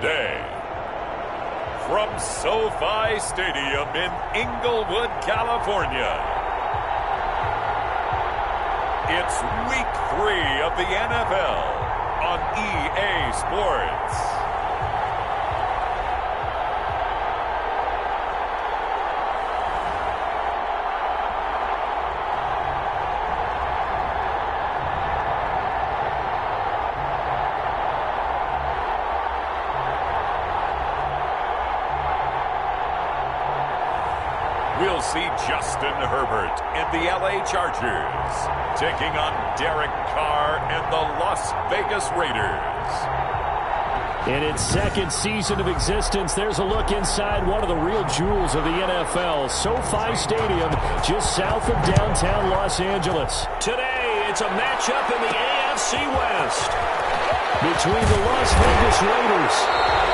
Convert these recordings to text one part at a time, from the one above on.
day. From SoFi Stadium in Inglewood, California, it's Week 3 of the NFL on EA Sports. We'll see Justin Herbert and the LA Chargers taking on Derek Carr and the Las Vegas Raiders. In its second season of existence, there's a look inside one of the real jewels of the NFL, SoFi Stadium, just south of downtown Los Angeles. Today, it's a matchup in the AFC West between the Las Vegas Raiders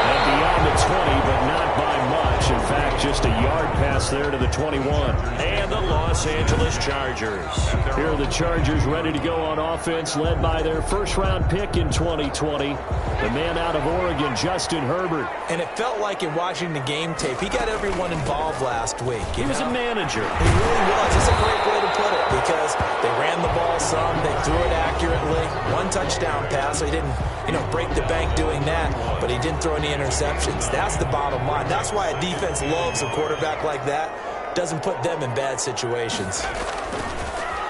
and beyond the 20, but not by much. In fact, just a yard pass there to the 21. And the Los Angeles Chargers. Here are the Chargers ready to go on offense, led by their first-round pick in 2020, the man out of Oregon, Justin Herbert. And it felt like in watching the game tape, he got everyone involved last week. He was a manager. He really was. It's a great way to put it because they ran the ball some, they threw it accurately. One touchdown pass, so he didn't, break the bank doing that, but he didn't throw any interceptions. That's the bottom line. That's why a defense loves a quarterback like that. Doesn't put them in bad situations.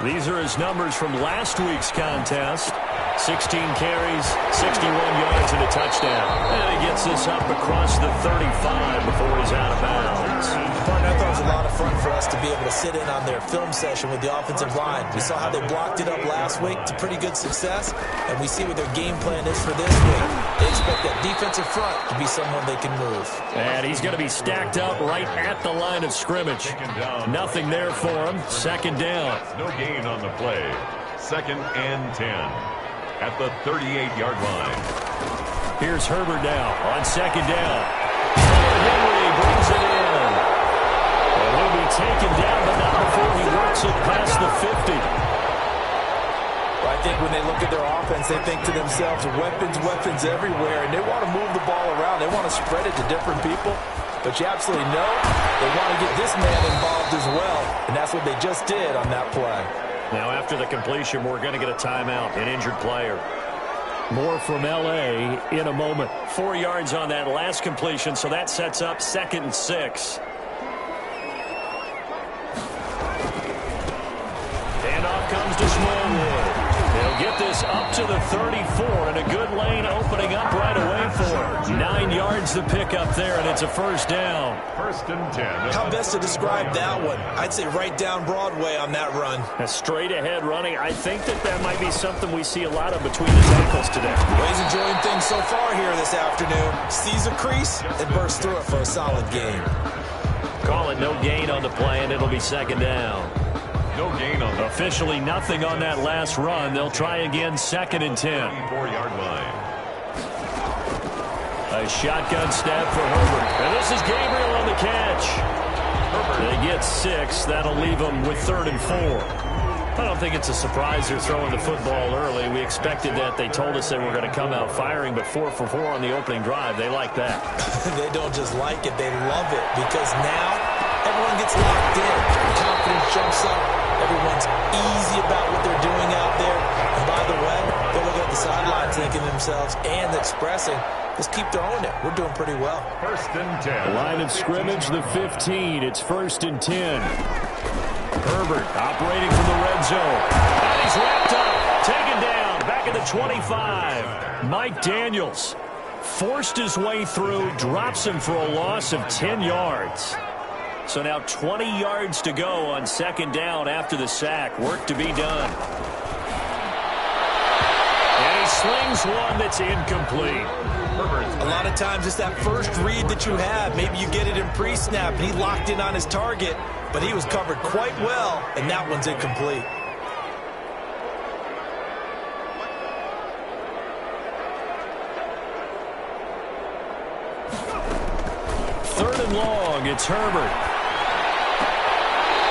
These are his numbers from last week's contest. 16 carries, 61 yards, and a touchdown. And he gets this up across the 35 before he's out of bounds. Partner, I thought it was a lot of fun for us to be able to sit in on their film session with the offensive line. We saw how they blocked it up last week to pretty good success, and we see what their game plan is for this week. They expect that defensive front to be someone they can move. And he's going to be stacked up right at the line of scrimmage. Nothing there for him. Second down. No gain on the play. 2nd and 10 at the 38-yard line. Here's Herbert now on second down. Henry brings it in. And he'll be taken down, but not before he works it past the 50. Well, I think when they look at their offense, they think to themselves, weapons everywhere, and they want to move the ball around. They want to spread it to different people. But you absolutely know they want to get this man involved as well, and that's what they just did on that play. Now, after the completion, we're going to get a timeout, an injured player. More from L.A. in a moment. 4 yards on that last completion, so that sets up 2nd and 6. Handoff comes to Smallwood. They'll get this up to the 34, and a good lane opening up right away for him. 9 yards to pick up there, and it's a first down. 1st and 10. How best to describe that one? I'd say right down Broadway on that run. A straight-ahead running. I think that might be something we see a lot of between his ankles today. Well, he's enjoying things so far here this afternoon. Sees a crease and bursts through it for a solid gain. Call it no gain on the play, and it'll be 2nd down. No gain on the officially nothing on that last run. They'll try again 2nd and 10. 4-yard line. A shotgun snap for Herbert. And this is Gabriel on the catch. They get 6. That'll leave them with 3rd and 4. I don't think it's a surprise they're throwing the football early. We expected that. They told us they were going to come out firing, but 4 for 4 on the opening drive. They like that. They don't just like it. They love it because now everyone gets locked in. Confidence jumps up. Everyone's easy about what they're doing out there. And by the way, they're looking at the sidelines thinking to themselves and expressing, just keep throwing it. We're doing pretty well. 1st and 10. Line of scrimmage, the 15. It's 1st and 10. Herbert operating from the red zone. And he's wrapped up. Taken down. Back at the 25. Mike Daniels forced his way through. Drops him for a loss of 10 yards. So now 20 yards to go on 2nd down after the sack. Work to be done. And he slings one that's incomplete. A lot of times it's that first read that you have. Maybe you get it in pre-snap, and he locked in on his target, but he was covered quite well, and that one's incomplete. 3rd and long, it's Herbert.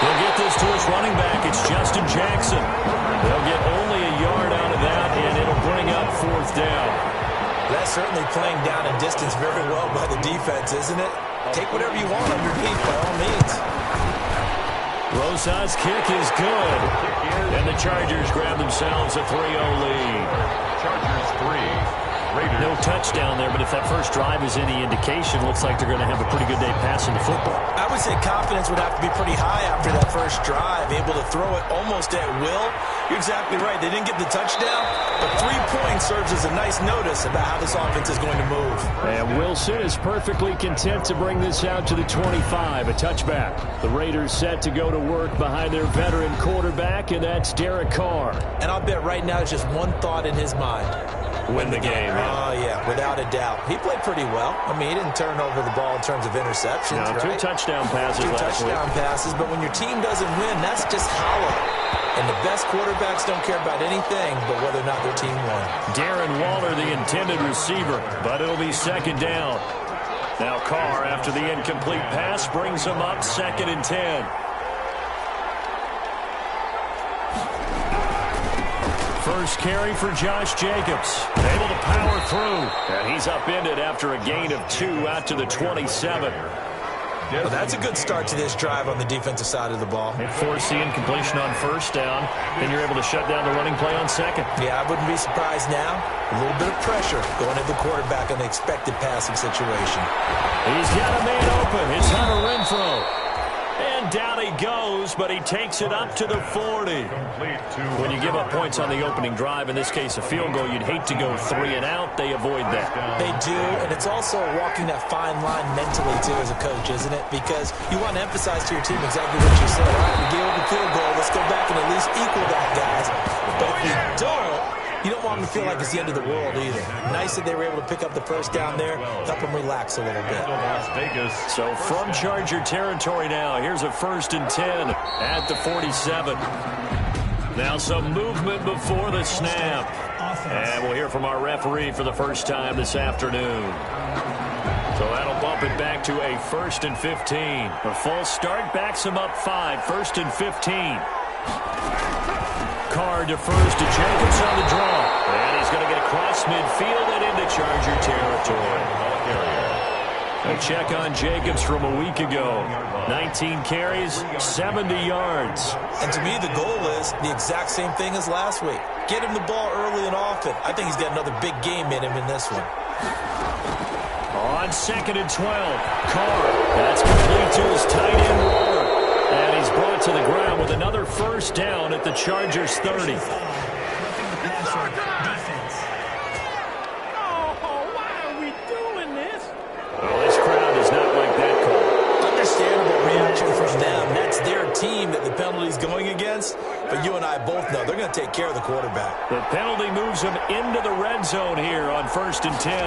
He'll get this to his running back. It's Justin Jackson. They'll get only a yard out of that, and it'll bring up 4th down. That's certainly playing down and distance very well by the defense, isn't it? Take whatever you want underneath, by all means. Rosas' kick is good. And the Chargers grab themselves a 3-0 lead. Chargers 3. Raiders. No touchdown there, but if that first drive is any indication, looks like they're going to have a pretty good day passing the football. I would say confidence would have to be pretty high after that first drive, able to throw it almost at will. You're exactly right. They didn't get the touchdown, but 3 points serves as a nice notice about how this offense is going to move. And Wilson is perfectly content to bring this out to the 25, a touchback. The Raiders set to go to work behind their veteran quarterback, and that's Derek Carr. And I'll bet right now it's just one thought in his mind. Win the game. Oh, yeah, without a doubt. He played pretty well. I mean, he didn't turn over the ball in terms of interceptions, no, right? 2 touchdown passes last week. 2 touchdown passes, but when your team doesn't win, that's just hollow. And the best quarterbacks don't care about anything but whether or not their team won. Darren Waller, the intended receiver, but it'll be 2nd down. Now Carr, after the incomplete pass, brings him up 2nd and 10. First carry for Josh Jacobs. Able to power through. And he's upended after a gain of 2 out to the 27. Well, that's a good start to this drive on the defensive side of the ball. They force the incompletion on 1st down. Then you're able to shut down the running play on 2nd. Yeah, I wouldn't be surprised now. A little bit of pressure going at the quarterback in the expected passing situation. He's got a man open. It's Hunter Renfrow. And down he goes, but he takes it up to the 40. When you give up points on the opening drive, in this case a field goal, you'd hate to go 3 and out. They avoid that. They do, and it's also walking that fine line mentally, too, as a coach, isn't it? Because you want to emphasize to your team exactly what you said. All right, we gave up a field goal. Let's go back and at least equal that, guys. But if you don't, you don't want them to feel like it's the end of the world either. Nice that they were able to pick up the first down there, help them relax a little bit. So from Charger territory now, here's a 1st and 10 at the 47. Now some movement before the snap. And we'll hear from our referee for the first time this afternoon. So that'll bump it back to a 1st and 15. A false start backs him up 5, 1st and 15. Carr defers to Jacobs on the draw. And he's going to get across midfield and into Charger territory. A check on Jacobs from a week ago. 19 carries, 70 yards. And to me, the goal is the exact same thing as last week. Get him the ball early and often. I think he's got another big game in him in this one. On 2nd and 12, Carr. That's complete to his tight end Waller. And he's brought to the ground with another 1st down at the Chargers 30. Team that the penalty's going against, but you and I both know they're going to take care of the quarterback. The penalty moves him into the red zone here on 1st and 10.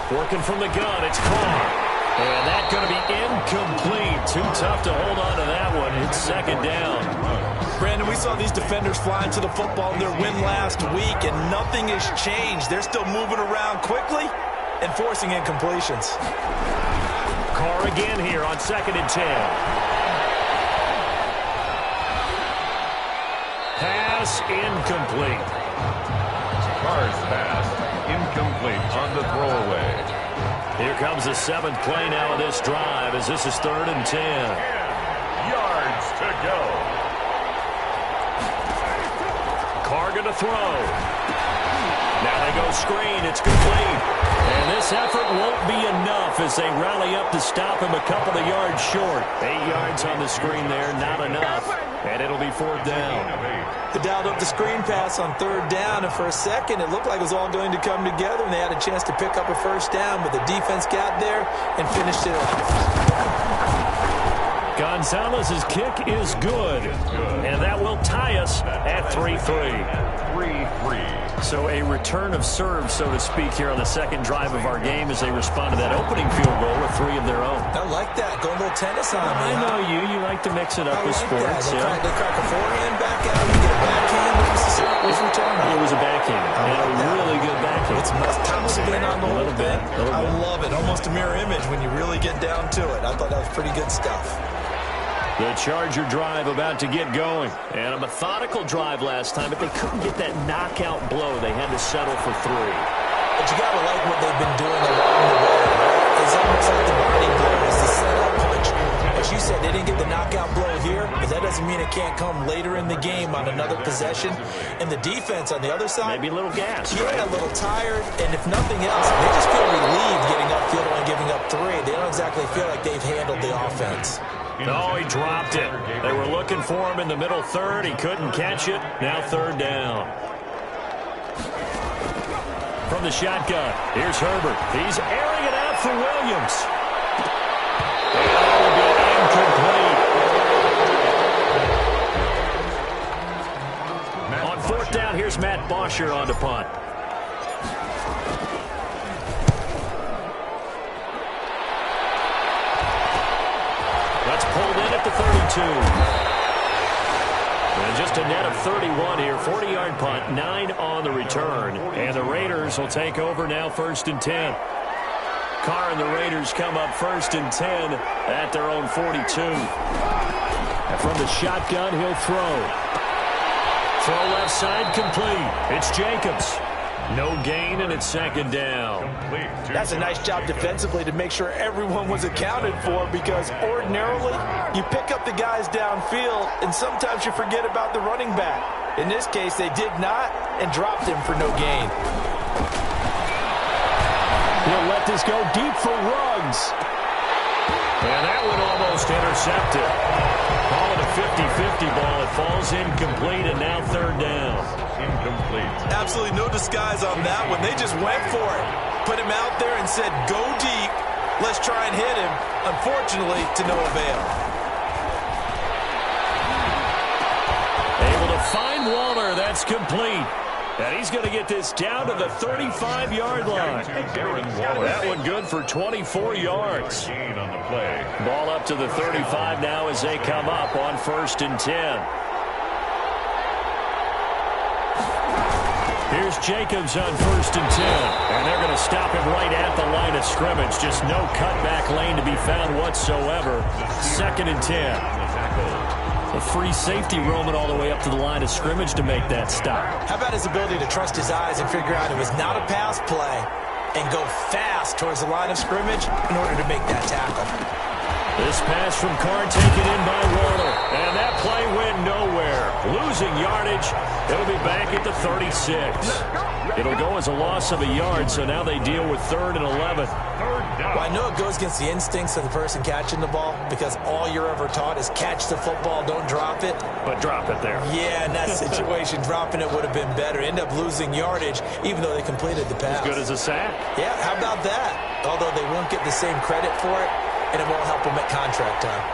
Working from the gun, it's Carr. And that's going to be incomplete. Too tough to hold on to that one. It's 2nd down. Brandon, we saw these defenders flying to the football in their win last week, and nothing has changed. They're still moving around quickly and forcing incompletions. Carr again here on 2nd and 10. Pass incomplete. Carr's pass incomplete on the throwaway. Here comes the 7th play now of this drive as this is 3rd and 10. 10 yards to go. Carr going to throw. Now they go screen. It's complete. And this effort won't be enough as they rally up to stop him a couple of yards short. 8 yards on the screen there, not enough. And it'll be 4th down. They dialed up the screen pass on 3rd down, and for a second it looked like it was all going to come together, and they had a chance to pick up a 1st down, but the defense got there and finished it off. Gonzalez's kick is good, and that will tie us at 3-3. 3-3. So a return of serve, so to speak, here on the 2nd drive of our game as they respond to that opening field goal with 3 of their own. I like that. Go a little tennis on me. I know you. You like to mix it up with sports. They crack a forehand back out. You get a backhand. What's return? It was a backhand. And a really good backhand. It's top spin on the whole thing. I love it. Almost a mirror image when you really get down to it. I thought that was pretty good stuff. The Charger drive about to get going. And a methodical drive last time, but they couldn't get that knockout blow. They had to settle for 3. But you got to like what they've been doing along the way, right? It's almost like the body blow is the setup punch. As you said, they didn't get the knockout blow here, but that doesn't mean it can't come later in the game on another possession. And the defense on the other side, maybe a little gas, yeah, right? A little tired, and if nothing else, they just feel relieved getting upfield and giving up 3. They don't exactly feel like they've handled the offense. No, he dropped it. They were looking for him in the middle third. He couldn't catch it. Now third down. From the shotgun, here's Herbert. He's airing it out for Williams. And that will be incomplete. On fourth down, here's Matt Bosher on to punt. That's pulled in at the 32. And just a net of 31 here. 40-yard punt, 9 on the return. And the Raiders will take over now, 1st and 10. Carr and the Raiders come up 1st and 10 at their own 42. And from the shotgun, he'll throw. Throw left side, complete. It's Jacobs. No gain, and it's 2nd down. That's a nice job defensively to make sure everyone was accounted for, because ordinarily you pick up the guys downfield and sometimes you forget about the running back. In this case, they did not and dropped him for no gain. He'll let this go deep for Ruggs. And that one almost intercepted. Call it a 50-50 ball. It falls incomplete, and now 3rd down. Incomplete. Absolutely no disguise on that one. They just went for it. Put him out there and said, go deep. Let's try and hit him. Unfortunately, to no avail. Able to find Waller. That's complete. And he's going to get this down to the 35-yard line. That one good for 24 yards. Ball up to the 35 now as they come up on 1st and 10. Here's Jacobs on 1st and 10. And they're going to stop him right at the line of scrimmage. Just no cutback lane to be found whatsoever. 2nd and 10. A free safety roaming all the way up to the line of scrimmage to make that stop. How about his ability to trust his eyes and figure out it was not a pass play and go fast towards the line of scrimmage in order to make that tackle. This pass from Carr taken in by Waller. And that play went nowhere. Losing yardage. It'll be back at the 36. It'll go as a loss of a yard, so now they deal with 3rd and 11. Well, I know it goes against the instincts of the person catching the ball, because all you're ever taught is catch the football, don't drop it. But drop it there. Yeah, in that situation, dropping it would have been better. End up losing yardage, even though they completed the pass. As good as a sack. Yeah, how about that? Although they won't get the same credit for it, and it won't help them at contract time.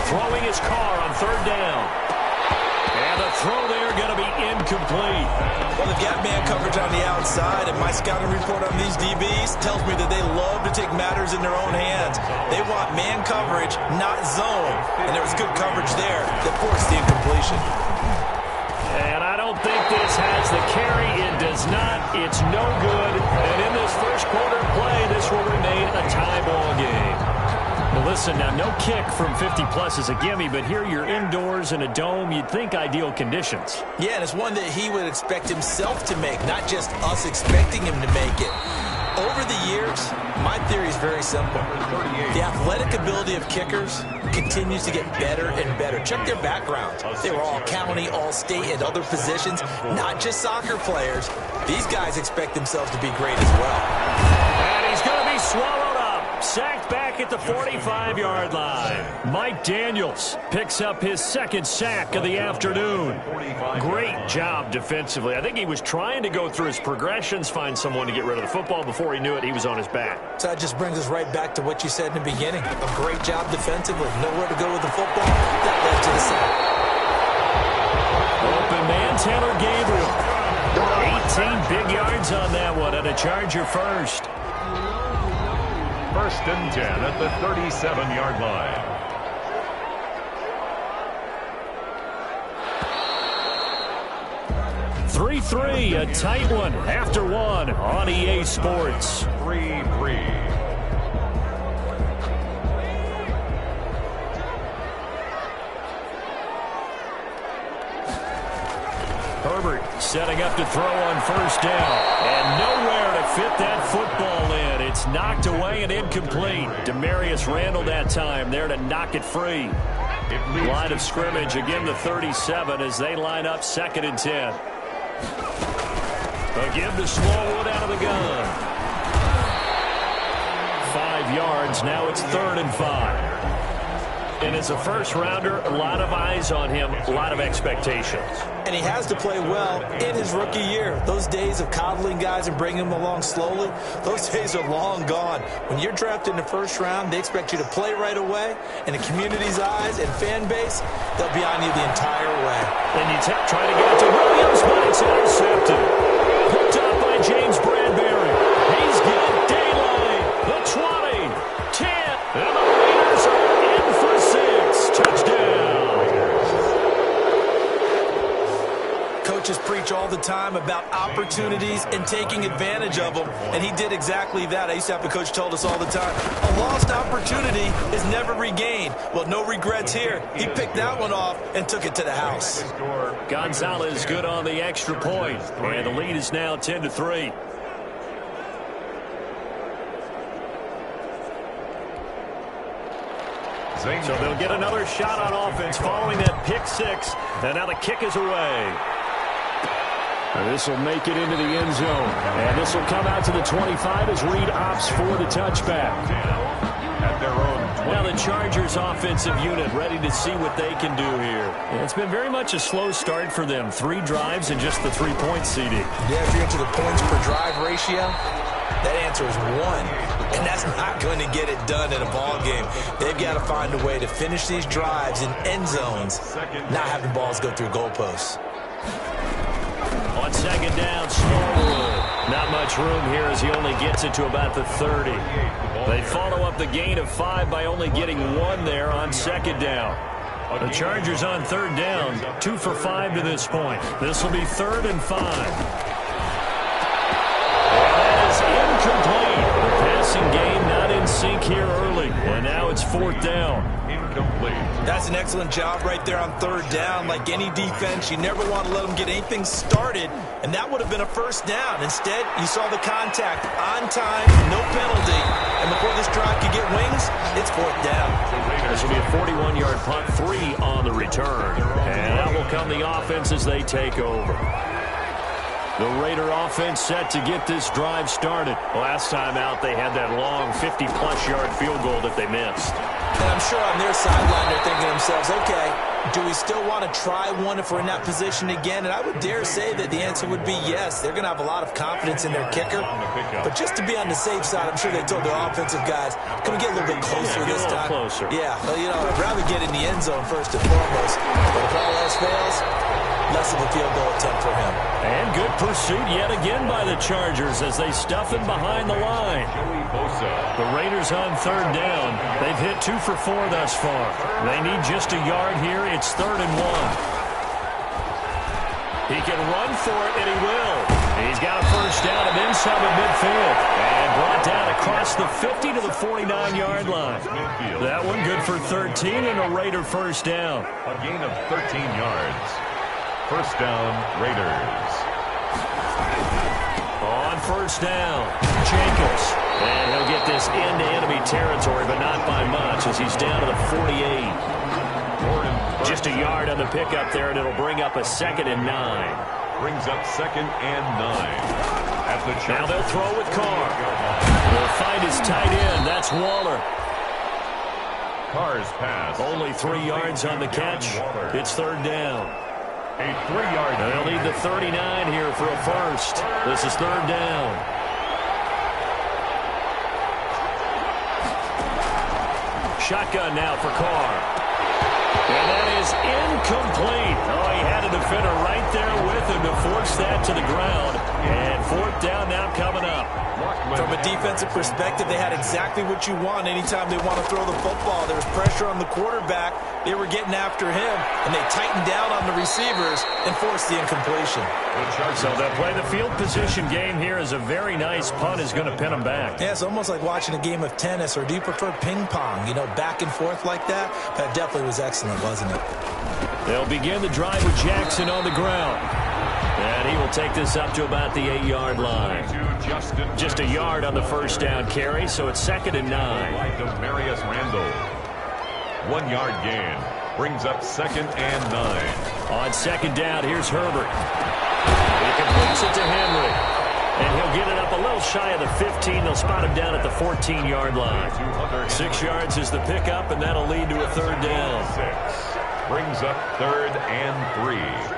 Throwing his Carr on 3rd down. And the throw there going to be incomplete. Well, they've got man coverage on the outside, and my scouting report on these DBs tells me that they love to take matters in their own hands. They want man coverage, not zone. And there was good coverage there that forced the incompletion. And I don't think this has the carry. It does not. It's no good. And in this first quarter play, this will remain a tie ball game. Well, listen, now no kick from 50-plus is a gimme, but here you're indoors in a dome. You'd think ideal conditions. Yeah, and it's one that he would expect himself to make, not just us expecting him to make it. Over the years, my theory is very simple. The athletic ability of kickers continues to get better and better. Check their background. They were all county, all state, and other positions, not just soccer players. These guys expect themselves to be great as well. And he's going to be swallowed up. Sacked back at the 45-yard line. Mike Daniels picks up his 2nd sack of the afternoon. Great job defensively. I think he was trying to go through his progressions, find someone to get rid of the football. Before he knew it, he was on his back. So that just brings us right back to what you said in the beginning. A great job defensively. Nowhere to go with the football. That led to the sack. Open man, Taylor Gabriel. 18 big yards on that one, and a Charger first. 1st and 10 at the 37-yard line. (3-3), a tight one after one on EA Sports. 3-3. Herbert setting up to throw on first down. And nowhere to fit that football in. It's knocked away and incomplete. Demarius Randall that time there to knock it free. Line of scrimmage again the 37 as they line up 2nd and 10. A give to Smallwood out of the gun. 5 yards. Now it's 3rd and 5. And as a first-rounder, a lot of eyes on him, a lot of expectations. And he has to play well in his rookie year. Those days of coddling guys and bringing them along slowly, those days are long gone. When you're drafted in the first round, they expect you to play right away. And the community's eyes and fan base, they'll be on you the entire way. And you try to get it to Williams, but it's intercepted. Picked up by James Bradbury. He's got daylight. The 20, 10, and the Raiders are in for 6. Touchdown. Coaches preach all the time about opportunities and taking advantage of them, and he did exactly that. I used to have a coach told us all the time, a lost opportunity is never regained. Well, no regrets here. He picked that one off and took it to the house. Gonzalez good on the extra point, and the lead is now 10-3. So they'll get another shot on offense following that pick 6. And now the kick is away. And this will make it into the end zone. And this will come out to the 25 as Reed opts for the touchback. At their own. Now the Chargers offensive unit ready to see what they can do here. And it's been very much a slow start for them. 3 drives and just the 3-point CD. Yeah, if you're into the points per drive ratio, that answer is 1. And that's not going to get it done in a ball game. They've got to find a way to finish these drives in end zones, not having balls go through goalposts. On 2nd down, Smallwood. Not much room here as he only gets it to about the 30. They follow up the gain of 5 by only getting 1 there on 2nd down. The Chargers on 3rd down, 2 for 5 to this point. This will be 3rd and 5. And that is incomplete. The passing game not in sync here early. And now it's 4th down. Incomplete. That's an excellent job right there on 3rd down. Like any defense, you never want to let them get anything started, and that would have been a first down. Instead, you saw the contact on time, no penalty, and before this drive could get wings, it's 4th down. This will be a 41-yard punt, 3 on the return. And that will come the offense as they take over. The Raider offense set to get this drive started. Last time out, they had that long 50-plus yard field goal that they missed. And I'm sure on their sideline they're thinking to themselves, okay, do we still want to try one if we're in that position again? And I would dare say that the answer would be yes. They're going to have a lot of confidence in their kicker. But just to be on the safe side, I'm sure they told their offensive guys, can we get a little bit closer this time? Closer. Yeah, well, you know, I'd rather get in the end zone first and foremost. But if all else fails, less of a field goal attempt for him. And good pursuit yet again by the Chargers as they stuff him behind the line. The Raiders on 3rd down. They've hit 2 for 4 thus far. They need just a yard here. It's 3rd and 1. He can run for it, and he will. He's got a first down and then some at midfield. And brought down across the 50 to the 49-yard line. That one good for 13 and a Raider first down. A gain of 13 yards. First down, Raiders. On first down, Jacobs. And he'll get this into enemy territory, but not by much as he's down to the 48. Just a yard on the pickup there, and it'll bring up a 2nd and 9. Brings up 2nd and 9. At the now they'll throw with Carr. They'll find his tight end. That's Waller. Carr's pass. Only 3 yards on the catch. It's 3rd down. A 3-yard. They'll need the 39 here for a first. This is 3rd down. Shotgun now for Carr. And that is incomplete. Oh, he had a defender right there with him to force that to the ground. And 4th down now coming up. From a defensive perspective, they had exactly what you want anytime they want to throw the football. There was pressure on the quarterback. They were getting after him, and they tightened down on the receivers and forced the incompletion. So they'll play the field position game here as a very nice punt is going to pin them back. Yeah, it's almost like watching a game of tennis, or do you prefer ping pong? You know, back and forth like that? That definitely was excellent, wasn't it? They'll begin the drive with Jackson on the ground. They'll take this up to about the 8-yard line. Just a yard on the first down carry, so it's 2nd and 9. Marius Randall. 1-yard gain. Brings up 2nd and 9. On 2nd down, here's Herbert. He completes it to Henry. And he'll get it up a little shy of the 15. They'll spot him down at the 14-yard line. 6 yards is the pickup, and that'll lead to a 3rd down. Brings up 3rd and 3.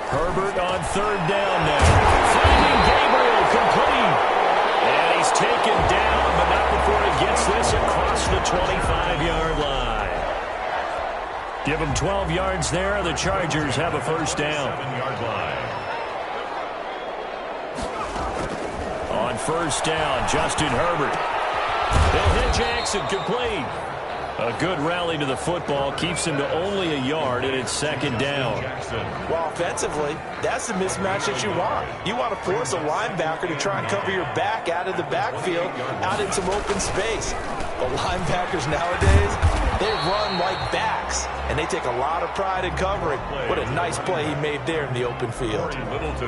Herbert on 3rd down now. Finding Gabriel complete. And he's taken down, but not before he gets this across the 25-yard line. Give him 12 yards there. The Chargers have a 1st down. 7-yard line. On 1st down, Justin Herbert. They'll hit Jackson complete. A good rally to the football keeps him to only a yard, and it's 2nd down. Well, offensively, that's the mismatch that you want. You want to force a linebacker to try and cover your back out of the backfield, out in some open space. The linebackers nowadays, they run like backs, and they take a lot of pride in covering. What a nice play he made there in the open field.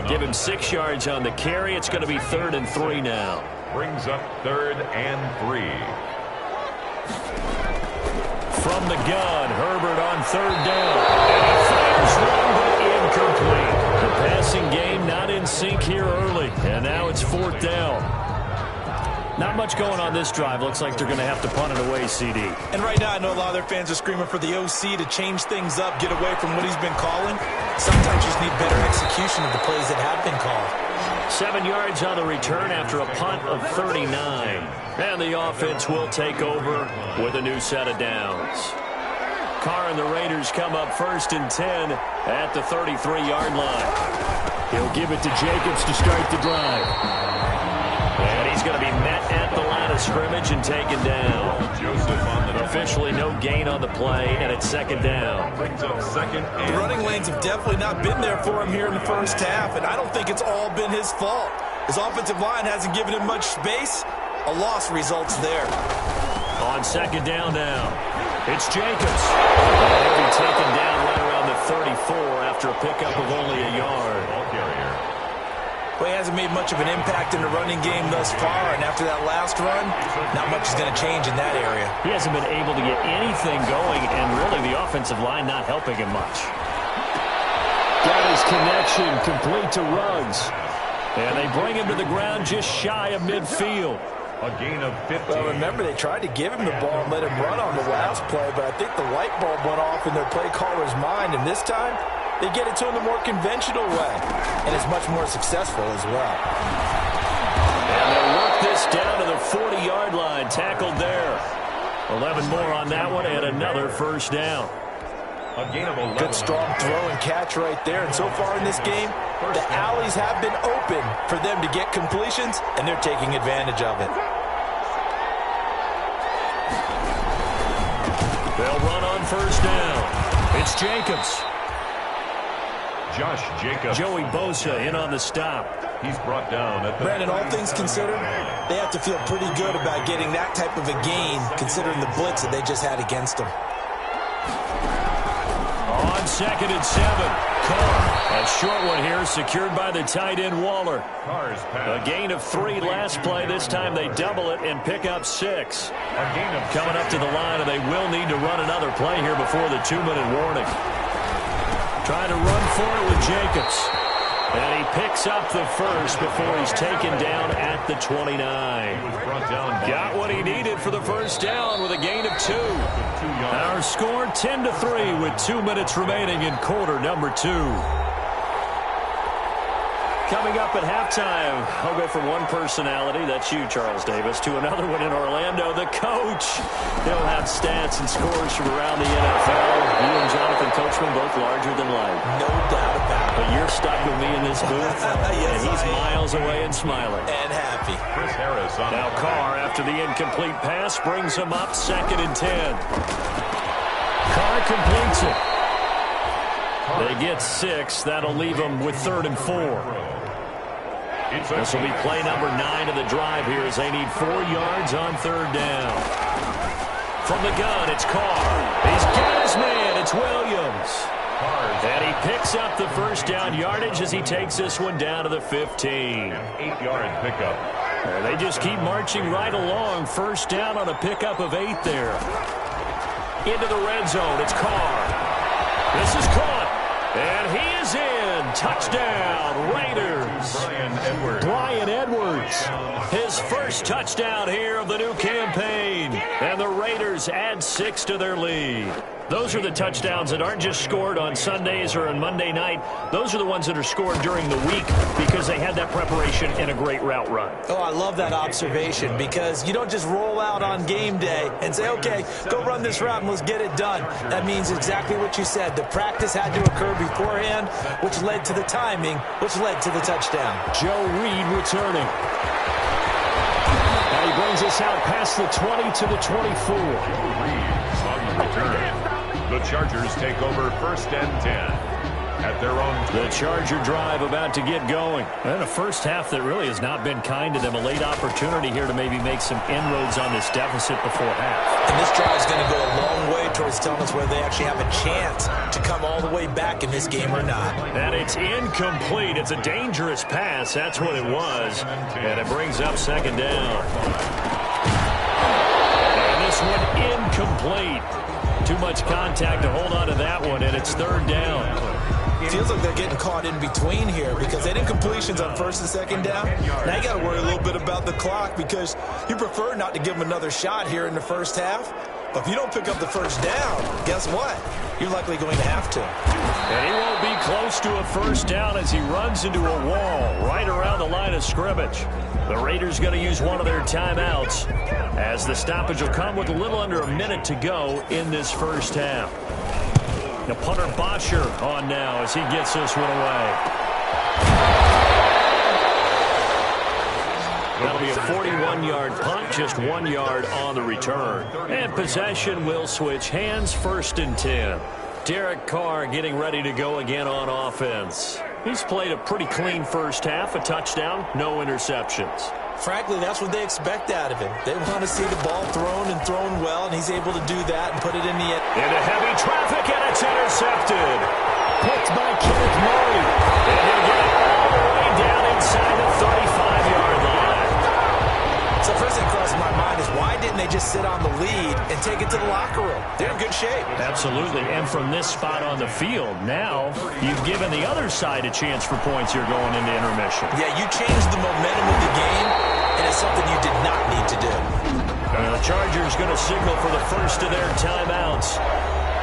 Give him 6 yards on the carry. It's going to be 3rd and 3 now. Brings up 3rd and 3. From the gun, Herbert on 3rd down. And he fires one, but incomplete. The passing game not in sync here early, and now it's 4th down. Not much going on this drive. Looks like they're going to have to punt it away, CD. And right now, I know a lot of their fans are screaming for the OC to change things up, get away from what he's been calling. Sometimes you just need better execution of the plays that have been called. 7 yards on the return after a punt of 39. And the offense will take over with a new set of downs. Carr and the Raiders come up 1st and 10 at the 33-yard line. He'll give it to Jacobs to start the drive. And he's going to be met at the line of scrimmage and taken down. Officially no gain on the play, and it's 2nd down. The running lanes have definitely not been there for him here in the first half, and I don't think it's all been his fault. His offensive line hasn't given him much space. A loss results there. On 2nd down now, it's Jacobs. And he'll be taken down right around the 34 after a pickup of only a yard. Well, he hasn't made much of an impact in the running game thus far, and after that last run, not much is going to change in that area. He hasn't been able to get anything going, and really the offensive line not helping him much. Got his connection complete to Ruggs. And they bring him to the ground just shy of midfield. A gain of 15. Well, remember, they tried to give him the ball and let him run on the last play, but I think the light bulb went off in their play caller's mind, and this time, they get it to him the more conventional way, and it's much more successful as well. And they'll work this down to the 40-yard line, tackled there. 11 more on that one, and another 1st down. A gain of 11. Good strong throw and catch right there, and so far in this game, the alleys have been open for them to get completions, and they're taking advantage of it. They'll run on 1st down. It's Jacobs. Josh Jacobs. Joey Bosa in on the stop. He's brought down at the... Brandon, all things considered, they have to feel pretty good about getting that type of a gain, considering the blitz that they just had against them. On 2nd and 7. Carr, a short one here, secured by the tight end Waller. A gain of 3 last play. This time they double it and pick up 6. A gain of coming up to the line, and they will need to run another play here before the 2-minute warning. Trying to run for it with Jacobs. And he picks up the first before he's taken down at the 29. Got what he needed for the 1st down with a gain of 2. Our score 10-3 with 2 minutes remaining in quarter number 2. Coming up at halftime, I'll go from one personality, that's you, Charles Davis, to another one in Orlando, the coach. He'll have stats and scores from around the NFL. You and Jonathan Coachman both larger than life. No doubt about it. But you're stuck with me in this booth, yes, and he's miles away and smiling. And happy. Chris Harris on now Carr, after the incomplete pass, brings him up 2nd and 10. Carr completes it. They get 6. That'll leave them with 3rd and 4. This will be play number 9 of the drive here as they need 4 yards on 3rd down. From the gun, it's Carr. He's got his man. It's Williams. And he picks up the first down yardage as he takes this one down to the 15. 8-yard pickup. And they just keep marching right along. First down on a pickup of 8 there. Into the red zone. It's Carr. This is caught. And he is in. Touchdown, Raiders. Bryan Edwards. His first touchdown here of the new campaign. And the Raiders add 6 to their lead. Those are the touchdowns that aren't just scored on Sundays or on Monday night. Those are the ones that are scored during the week because they had that preparation in a great route run. Oh, I love that observation because you don't just roll out on game day and say, okay, go run this route and let's get it done. That means exactly what you said. The practice had to occur beforehand, which led to the timing, which led to the touchdown. Joe Reed returning. Now he brings us out past the 20 to the 24. On the return. The Chargers take over 1st and 10 at their own. The Charger drive about to get going. And a first half that really has not been kind to them. A late opportunity here to maybe make some inroads on this deficit before half. And this drive is going to go a long way towards telling us whether they actually have a chance to come all the way back in this game or not. And it's incomplete. It's a dangerous pass. That's what it was. And it brings up 2nd down. And this one incomplete. Too much contact to hold on to that one, and it's 3rd down. It feels like they're getting caught in between here because they did completions on 1st and 2nd down. Now you got to worry a little bit about the clock because you prefer not to give them another shot here in the first half. But if you don't pick up the first down, guess what? You're likely going to have to. And he won't be close to a first down as he runs into a wall right around the line of scrimmage. The Raiders going to use one of their timeouts as the stoppage will come with a little under a minute to go in this first half. The punter Bosher on now as he gets this one away. That'll be a 41-yard punt, just 1 yard on the return. And possession will switch hands, 1st and 10. Derek Carr getting ready to go again on offense. He's played a pretty clean first half, a touchdown, no interceptions. Frankly, that's what they expect out of him. They want to see the ball thrown and thrown well, and he's able to do that and put it in the end. Into heavy traffic, and it's intercepted. Picked by Kenneth Murray. And he'll get it all the way down inside the 35-yard line. So first thing crosses my mind is why didn't they just sit on the lead and take it to the locker room? They're in good shape. Absolutely, and from this spot on the field, now you've given the other side a chance for points here going into intermission. Yeah, you changed the momentum of the game, and it's something you did not need to do. The Chargers going to signal for the first of their timeouts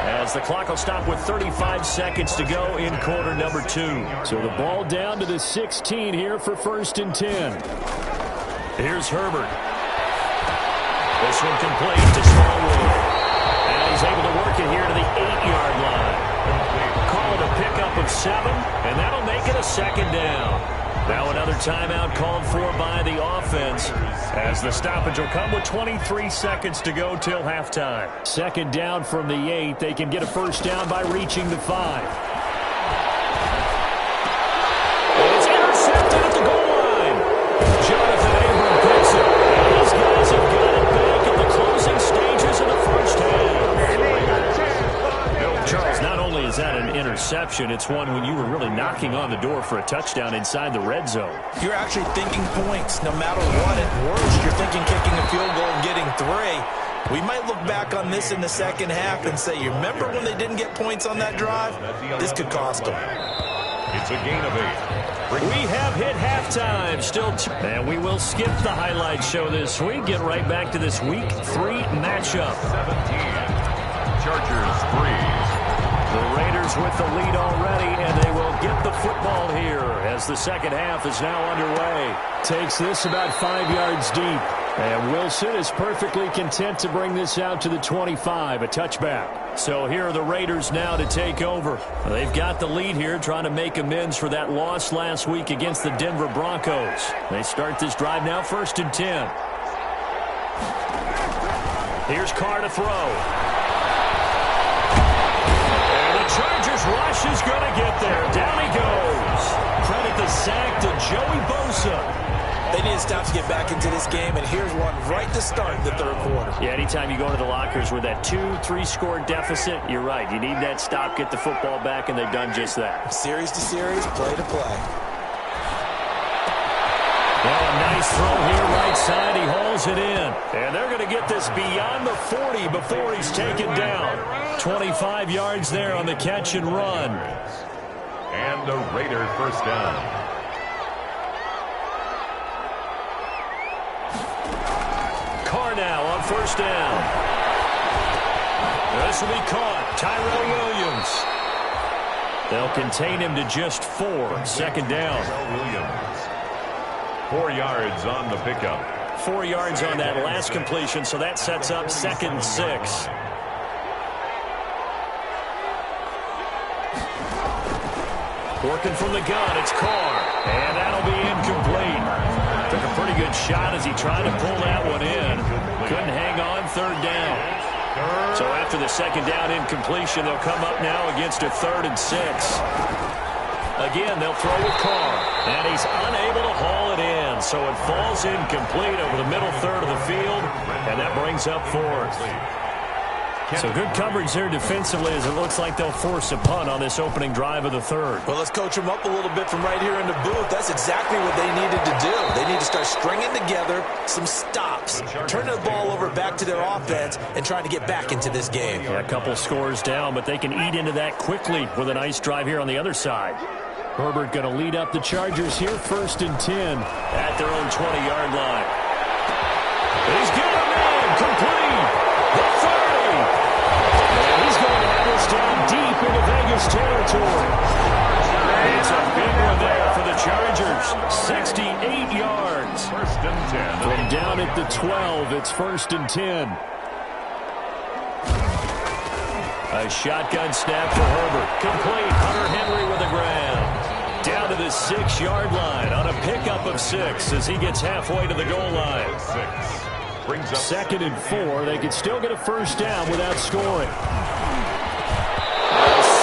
as the clock will stop with 35 seconds to go in quarter number 2. So the ball down to the 16 here for 1st and 10. Here's Herbert. This one complete to Smallwood. And he's able to work it here to the 8-yard line. Call it a pickup of 7, and that'll make it a 2nd down. Now another timeout called for by the offense as the stoppage will come with 23 seconds to go till halftime. 2nd down from the 8. They can get a first down by reaching the 5. It's intercepted at the goal line. Jonathan Abram picks it. These guys have got it back at the closing stages of the first half. Charles, not only is that an interception, it's one when you were really knocking on the door for a touchdown inside the red zone. You're actually thinking points. No matter what, at worst, you're thinking kicking a field goal and getting 3. We might look back on this in the second half and say, you remember when they didn't get points on that drive? This could cost them. It's a gain of 8. We have hit halftime. And we will skip the highlight show this week. Get right back to this week 3 matchup. 17. Chargers 3. The Raiders with the lead already, and they will get the football here as the second half is now underway. Takes this about 5 yards deep. And Wilson is perfectly content to bring this out to the 25, a touchback. So here are the Raiders now to take over. They've got the lead here, trying to make amends for that loss last week against the Denver Broncos. They start this drive now, 1st and 10. Here's Carr to throw. Chargers rush is going to get there. Down he goes. Credit the sack to Joey Bosa. They need to stops to get back into this game, and here's one right to start the third quarter. Yeah, anytime you go to the lockers with that 2-3 score deficit, you're right. You need that stop, get the football back, and they've done just that. Series to series, play to play. Well, a nice throw here right side. He hauls it in. And they're going to get this beyond the 40 before he's taken down. 25 yards there on the catch and run. And the Raider first down. Carr now on first down. This will be caught. Tyrell Williams. They'll contain him to just 4. Second down. Williams. 4 yards on the pickup. 4 yards on that last completion, so that sets up 2nd and 6. Working from the gun, it's Carr. And that'll be incomplete. Took a pretty good shot as he tried to pull that one in. Couldn't hang on, third down. So after the second down incompletion, they'll come up now against a 3rd and 6. Again, they'll throw with Carr. And he's unable to haul it in. So it falls incomplete over the middle third of the field. And that brings up 4th. So good coverage there defensively as it looks like they'll force a punt on this opening drive of the 3rd. Well, let's coach them up a little bit from right here in the booth. That's exactly what they needed to do. They need to start stringing together some stops, turning the ball over back to their offense, and trying to get back into this game. Yeah, a couple scores down, but they can eat into that quickly with a nice drive here on the other side. Herbert going to lead up the Chargers here, 1st and 10 at their own 20-yard line. He's got a man complete. The 30. And he's going to have this down deep into Vegas territory. It's a big one there for the Chargers. 68 yards. 1st and 10. From down at the 12, it's 1st and 10. A shotgun snap for Herbert. Complete. Hunter Henry with a grab. Down to the 6-yard line on a pickup of 6 as he gets halfway to the goal line. 6. Brings up 2nd and 4. They could still get a first down without scoring.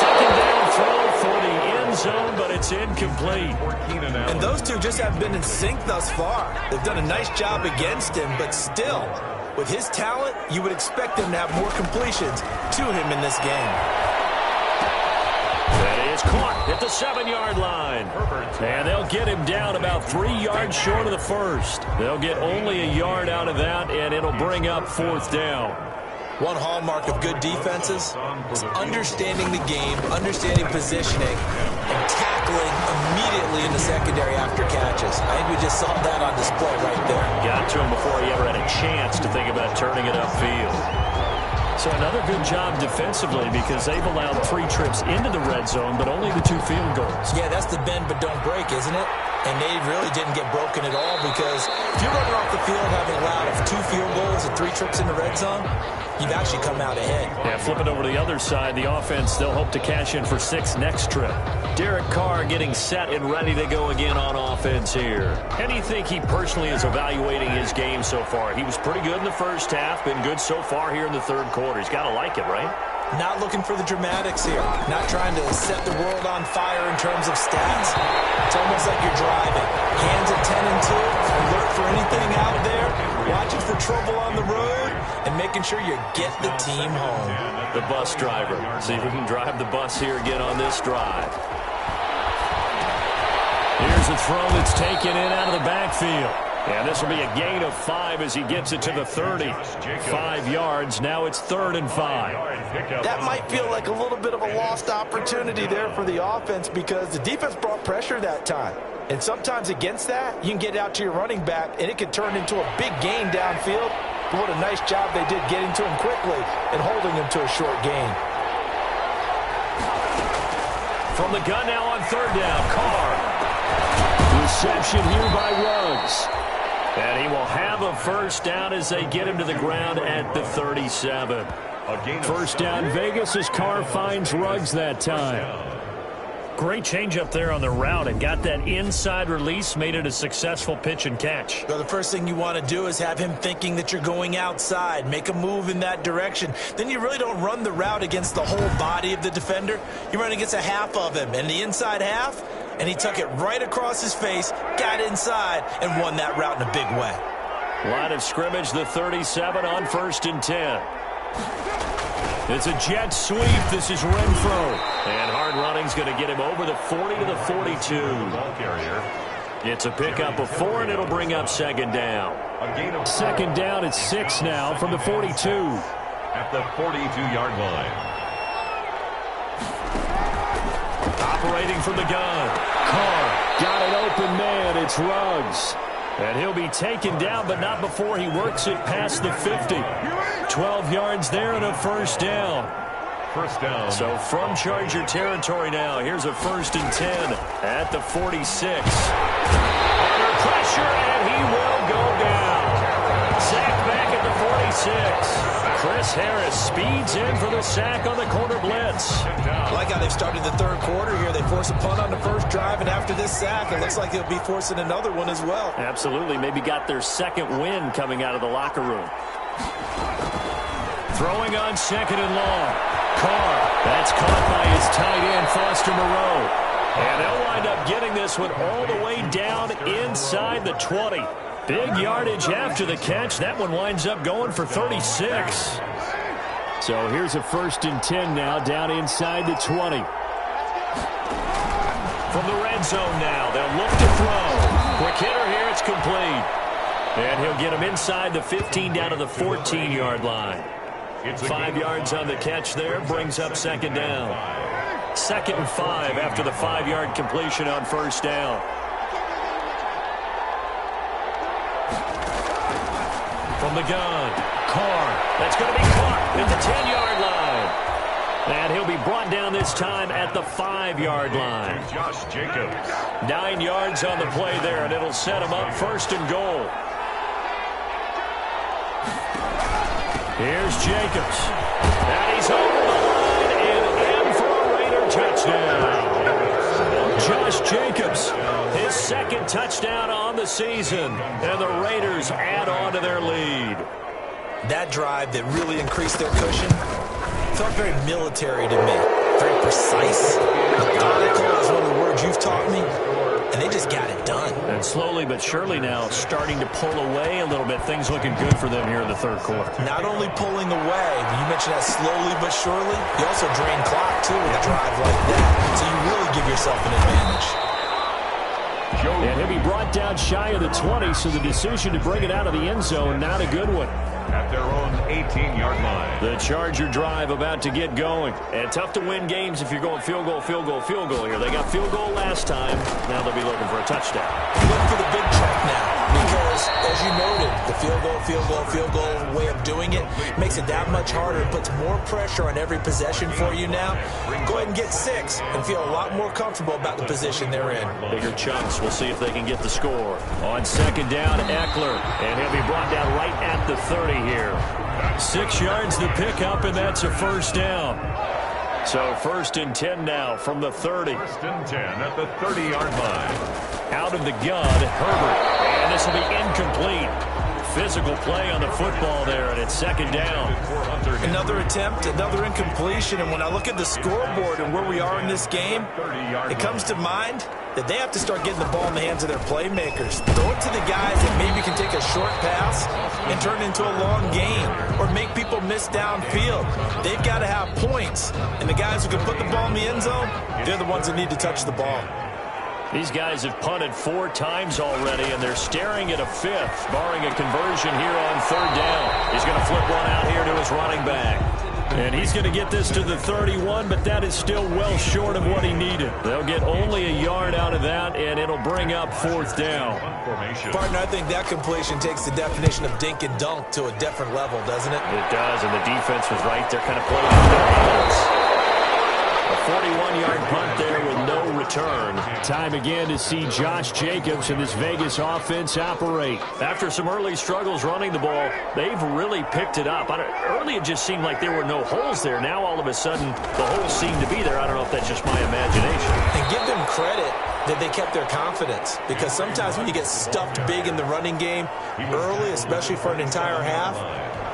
Second down throw for the end zone, but it's incomplete. And those two just haven't been in sync thus far. They've done a nice job against him, but still, with his talent, you would expect him to have more completions to him in this game. That is caught at the 7-yard line. And they'll get him down about 3 yards short of the 1st. They'll get only a yard out of that, and it'll bring up 4th down. One hallmark of good defenses is understanding the game, understanding positioning, and tackling immediately in the secondary after catches. I think we just saw that on display right there. Got to him before he ever had a chance to think about turning it upfield. So another good job defensively because they've allowed 3 trips into the red zone, but only the 2 field goals. Yeah, that's the bend but don't break, isn't it? And they really didn't get broken at all because if you're running off the field having allowed 2 field goals and 3 trips in the red zone, you've actually come out ahead. Yeah, flipping over to the other side, the offense, they'll hope to cash in for 6 next trip. Derek Carr getting set and ready to go again on offense here. How do you think he personally is evaluating his game so far? He was pretty good in the first half, been good so far here in the 3rd quarter. He's got to like it, right? Not looking for the dramatics here. Not trying to set the world on fire in terms of stats. It's almost like you're driving. Hands at 10 and 2, alert for anything out there, watching for trouble on the road, and making sure you get the team home. The bus driver. See if we can drive the bus here again on this drive. Here's a throw that's taken in out of the backfield. And this will be a gain of 5 as he gets it to the 30. 5 yards. Now it's 3rd and 5. That might feel like a little bit of a lost opportunity there for the offense because the defense brought pressure that time. And sometimes against that, you can get out to your running back, and it could turn into a big gain downfield. But what a nice job they did getting to him quickly and holding him to a short gain. From the gun now on 3rd down, Carr. Reception here by Ruggs. And he will have a first down as they get him to the ground at the 37. First down Vegas as Carr finds Ruggs that time. Great change up there on the route and got that inside release, made it a successful pitch and catch. Well, the first thing you want to do is have him thinking that you're going outside, make a move in that direction. Then you really don't run the route against the whole body of the defender. You run against a half of him, and the inside half, and he took it right across his face, got inside, and won that route in a big way. Line of scrimmage, the 37 on 1st and 10. It's a jet sweep. This is Renfro. And hard running's going to get him over the 40 to the 42. Ball carrier. It's a pickup of 4, and it'll bring up 2nd down. Second down at 6 now from the 42. At the 42-yard line. Operating from the gun. Carr got an open man. It's Ruggs. And he'll be taken down, but not before he works it past the 50. 12 yards there and a 1st down. First down. So from Charger territory now, here's a 1st and 10 at the 46. Under pressure, and he will go down. Sacked back at the 46. Chris Harris speeds in for the sack on the corner blitz. I like how they've started the 3rd quarter here. They force a punt on the first drive, and after this sack, it looks like they'll be forcing another one as well. Absolutely. Maybe got their 2nd win coming out of the locker room. Throwing on 2nd and long. Carr. That's caught by his tight end, Foster Moreau. And they'll wind up getting this one all the way down inside the 20. Big yardage after the catch. That one winds up going for 36. So here's a 1st and 10 now down inside the 20. From the red zone now, they'll look to throw. Quick hitter here, it's complete. And he'll get him inside the 15 down to the 14-yard line. 5 yards on the catch there, brings up 2nd down. 2nd and 5 after the 5-yard completion on 1st down. From the gun, Carr. That's going to be caught at the 10-yard line. And he'll be brought down this time at the 5-yard line. Josh Jacobs. 9 yards on the play there, and it'll set him up 1st and goal. Here's Jacobs. And he's over the line and in for a Raider touchdown. Josh Jacobs, his 2nd touchdown on the season. And the Raiders add on to their lead. That drive that really increased their cushion felt very military to me. Very precise. Methodical is one of the words you've taught me. And they just got it done. And slowly but surely now starting to pull away a little bit. Things looking good for them here in the 3rd quarter. Not only pulling away, but you mentioned that slowly but surely. You also drain clock, too, with a drive like that. So you really give yourself an advantage. And he'll be brought down shy of the 20, so the decision to bring it out of the end zone, not a good one. At their own 18-yard line. The Charger drive about to get going. And tough to win games if you're going field goal, field goal, field goal here. They got field goal last time. Now they'll be looking for a touchdown. Look for the big check now. Because, as you noted, the field goal way of doing it makes it that much harder. It puts more pressure on every possession for you now. Go ahead and get 6 and feel a lot more comfortable about the position they're in. Bigger chunks. We'll see if they can get the score. On 2nd down, Eckler. And he'll be brought down right at the 30 here. 6 yards to pick up, and that's a 1st down. So 1st and 10 now from the 30. 1st and 10 at the 30-yard line. Out of the gun, Herbert. And this will be incomplete. Physical play on the football there, and it's 2nd down. Another attempt, another incompletion, and when I look at the scoreboard and where we are in this game, it comes to mind that they have to start getting the ball in the hands of their playmakers. Throw it to the guys that maybe can take a short pass and turn it into a long gain or make people miss downfield. They've got to have points, and the guys who can put the ball in the end zone, they're the ones that need to touch the ball. These guys have punted 4 times already, and they're staring at a 5th, barring a conversion here on 3rd down. He's going to flip one out here to his running back. And he's going to get this to the 31, but that is still well short of what he needed. They'll get only a yard out of that, and it'll bring up 4th down. Partner, I think that completion takes the definition of dink and dunk to a different level, doesn't it? It does, and the defense was right there, kind of playing with their hands. A 41-yard punt there with no return. Time again to see Josh Jacobs and this Vegas offense operate. After some early struggles running the ball, they've really picked it up. Early it just seemed like there were no holes there. Now all of a sudden the holes seem to be there. I don't know if that's just my imagination. And give them credit that they kept their confidence, because sometimes when you get stuffed big in the running game early, especially for an entire half,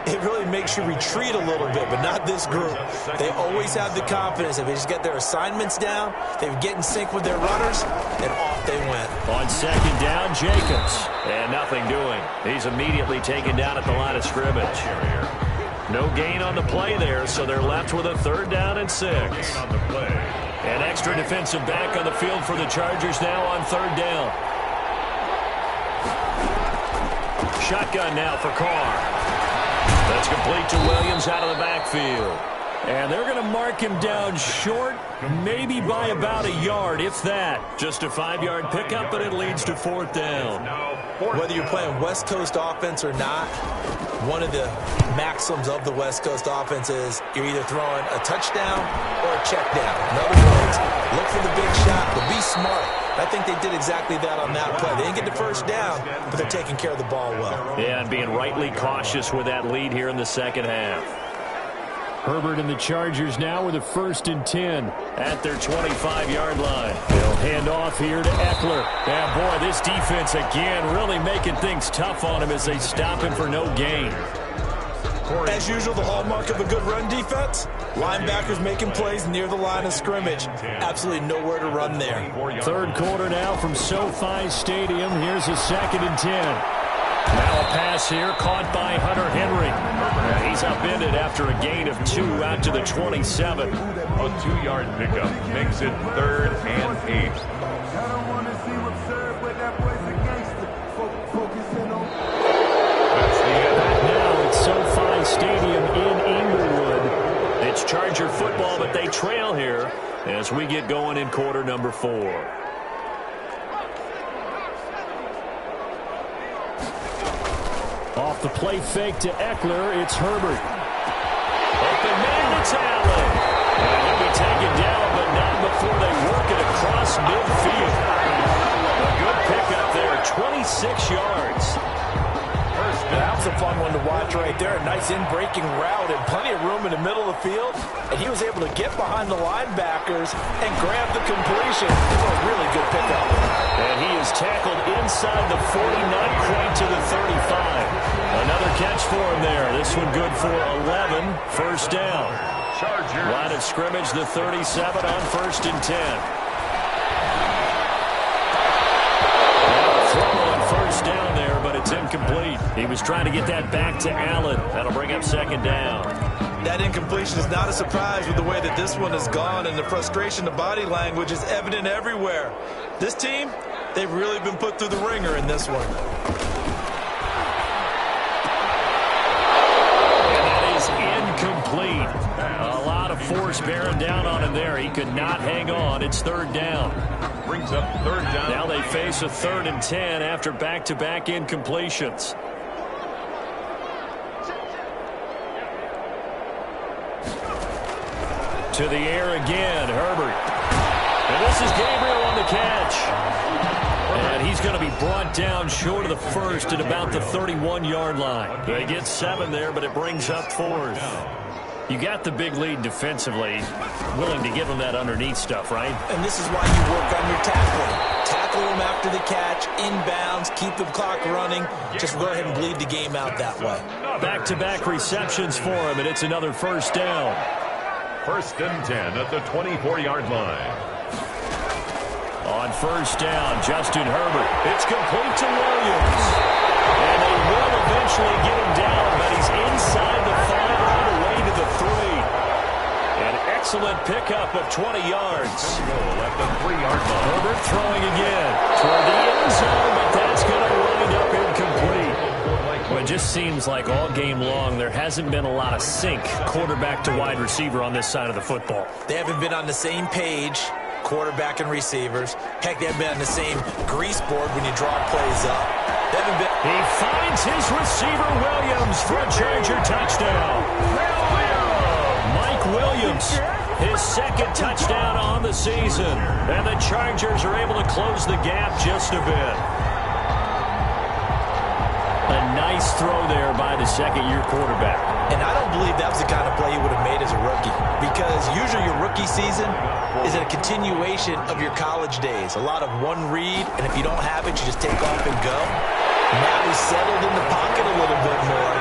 it really makes you retreat a little bit, but not this group. They always have the confidence. If they just get their assignments down, they get in sync with their runners, and off they went. On second down, Jacobs. And nothing doing. He's immediately taken down at the line of scrimmage. No gain on the play there, so they're left with a 3rd down and 6. An extra defensive back on the field for the Chargers now on 3rd down. Shotgun now for Carr. That's complete to Williams out of the backfield. And they're going to mark him down short, maybe by about a yard, if that. Just a 5-yard pickup, but it leads to 4th down. Whether you're playing West Coast offense or not, one of the maxims of the West Coast offense is you're either throwing a touchdown or a check down. In other words, look for the big shot, but be smart. I think they did exactly that on that play. They didn't get the 1st down, but they're taking care of the ball well. Yeah, and being rightly cautious with that lead here in the second half. Herbert and the Chargers now with a 1st and 10 at their 25-yard line. They'll hand off here to Eckler. And boy, this defense again really making things tough on him as they stop him for no gain. As usual, the hallmark of a good run defense, linebackers making plays near the line of scrimmage. Absolutely nowhere to run there. 3rd quarter now from SoFi Stadium. Here's a 2nd and 10. Now a pass here caught by Hunter Henry. And he's upended after a gain of 2 out to the 27. A 2-yard pickup makes it 3rd and 8. Now it's SoFi Stadium in Inglewood. It's Charger football, but they trail here as we get going in quarter number 4. Off the play fake to Eckler, it's Herbert. Open man, it's Allen. And he'll be taken down, but not before they work it across midfield. A good pickup there, 26 yards. That's a fun one to watch right there. A nice in-breaking route and plenty of room in the middle of the field. And he was able to get behind the linebackers and grab the completion. A really good pickup. And he is tackled inside the 40, not quite to the 35. Another catch for him there. This one good for 11. 1st down. Line of scrimmage, the 37 on 1st and 10. Throw on 1st down there, but it's incomplete. He was trying to get that back to Allen. That'll bring up 2nd down. That incompletion is not a surprise with the way that this one has gone, and the frustration, the body language is evident everywhere. This team, they've really been put through the ringer in this one. And that is incomplete. A lot of force bearing down on him there. He could not hang on. It's 3rd down. Brings up 3rd down. Now they face a 3rd and 10 after back-to-back incompletions. To the air again, Herbert. And this is Gabriel on the catch. And he's going to be brought down short of the 1st at about the 31-yard line. They get 7 there, but it brings up 4th. You got the big lead defensively, willing to give them that underneath stuff, right? And this is why you work on your tackling. Tackle them after the catch, inbounds, keep the clock running. Just go ahead and bleed the game out that way. Back-to-back receptions for him, and it's another 1st down. 1st and 10 at the 24-yard line. On 1st down, Justin Herbert. It's complete to Williams. And they will eventually get him down, but he's inside the 5 on the way to the 3. An excellent pickup of 20 yards. At the 3-yard line. Herbert throwing again toward the end zone, but that's going to wind up incomplete. Well, it just seems like all game long there hasn't been a lot of sync quarterback to wide receiver on this side of the football. They haven't been on the same page, quarterback and receivers. Heck, they haven't been on the same grease board when you draw plays up. They haven't been. He finds his receiver, Williams, for a Charger touchdown. Mike Williams, his second touchdown on the season. And the Chargers are able to close the gap just a bit. A nice throw there by the second-year quarterback. And I don't believe that was the kind of play he would have made as a rookie, because usually your rookie season is a continuation of your college days. A lot of one read, and if you don't have it, you just take off and go. Now he's settled in the pocket a little bit more,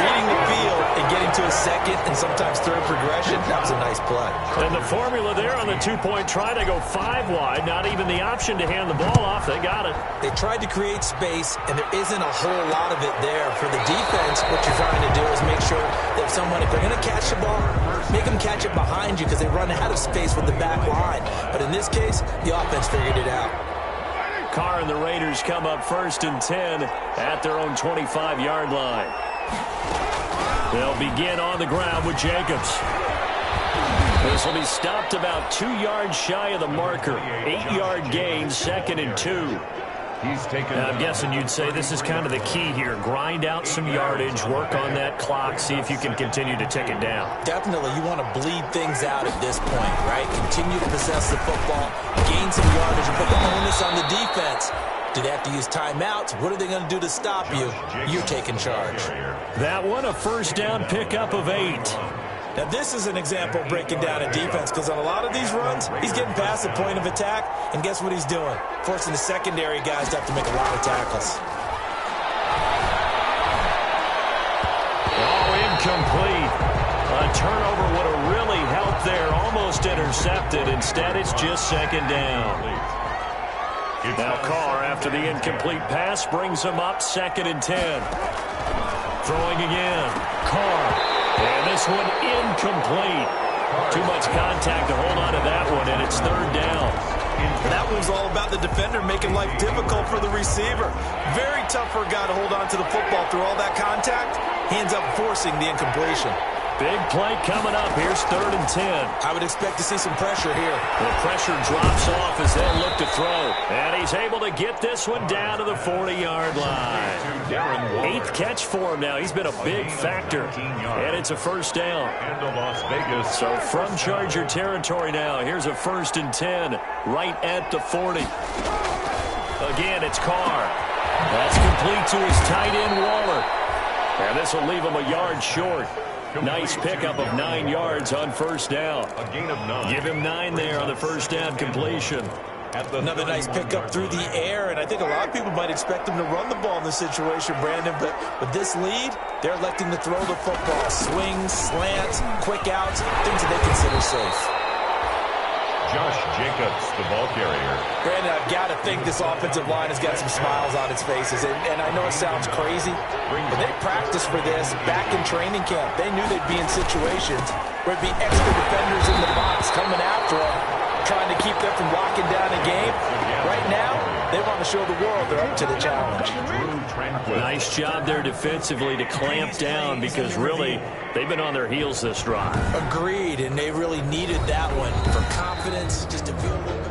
reading the field and getting to a second and sometimes third progression. That was a nice play. And the formula there on the two-point try to go 5 wide, not even the option to hand the ball off. They got it. They tried to create space, and there isn't a whole lot of it there. For the defense, what you're trying to do is make sure that if they're going to catch the ball, make them catch it behind you because they run out of space with the back line. But in this case, the offense figured it out. Carr and the Raiders come up 1st and 10 at their own 25-yard line. They'll begin on the ground with Jacobs. This will be stopped about 2 yards shy of the marker. 8-yard gain, 2nd and 2. I'm guessing you'd say this is kind of the key here. Grind out some yardage, work on that clock, see if you can continue to tick it down. Definitely, you want to bleed things out at this point, right? Continue to possess the football, gain some yardage, and put the onus on the defense. Do they have to use timeouts? What are they going to do to stop you? You're taking charge. That one, a first down pickup of 8. Now, this is an example of breaking down a defense, because on a lot of these runs, he's getting past the point of attack, and guess what he's doing? Forcing the secondary guys to have to make a lot of tackles. Oh, incomplete. A turnover would have really helped there. Almost intercepted. Instead, it's just 2nd down. Now Carr, after the incomplete pass, brings him up 2nd and 10. Throwing again. Carr. And this one incomplete. Too much contact to hold on to that one, and it's 3rd down. That one was all about the defender making life difficult for the receiver. Very tough for a guy to hold on to the football through all that contact. He ends up forcing the incompletion. Big play coming up. Here's 3rd and 10. I would expect to see some pressure here. The pressure drops off as they'll look to throw. And he's able to get this one down to the 40-yard line. 8th catch for him now. He's been a big factor. And it's a first down. So from Charger territory now, here's a 1st and 10 right at the 40. Again, it's Carr. That's complete to his tight end, Waller. And this will leave him a yard short. Nice pickup of 9 yards on first down. A gain of 9. Give him 9 there on the first down completion. Another nice pickup through the air, and I think a lot of people might expect him to run the ball in this situation, Brandon, but with this lead, they're electing to throw the football. Swings, slants, quick outs, things that they consider safe. Josh Jacobs, the ball carrier. Brandon, I've got to think this offensive line has got some smiles on its faces, and I know it sounds crazy, but they practiced for this back in training camp. They knew they'd be in situations where it'd be extra defenders in the box coming after them, trying to keep them from locking down a game. Right now, they want to show the world they're up to the challenge. Nice job there defensively to clamp down, because really they've been on their heels this drive. Agreed, and they really needed that one for confidence, just to feel a little bit.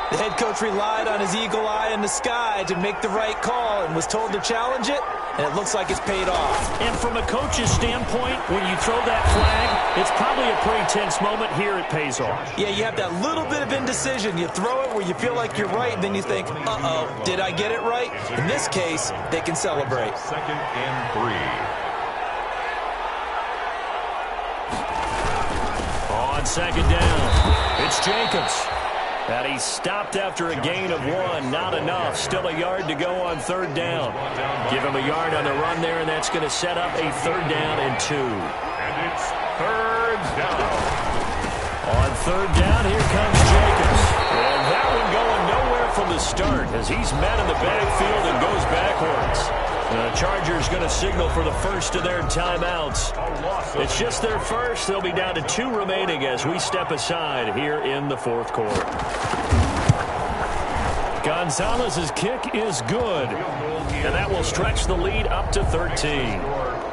The head coach relied on his eagle eye in the sky to make the right call and was told to challenge it, and it looks like it's paid off. And from a coach's standpoint, when you throw that flag, it's probably a pretty tense moment. Here it pays off. Yeah, you have that little bit of indecision. You throw it where you feel like you're right, and then you think, uh-oh, did I get it right? In this case, they can celebrate. 2nd and 3. On 2nd down, it's Jacobs. And he stopped after a gain of 1. Not enough. Still a yard to go on 3rd down. Give him a yard on the run there, and that's going to set up a 3rd down and 2. And it's 3rd down. On 3rd down, here comes Jacobs. And that one going nowhere from the start, as he's met in the backfield and goes backwards. The Chargers going to signal for the first of their timeouts. It's just their first. They'll be down to 2 remaining as we step aside here in the 4th quarter. Gonzalez's kick is good, and that will stretch the lead up to 13.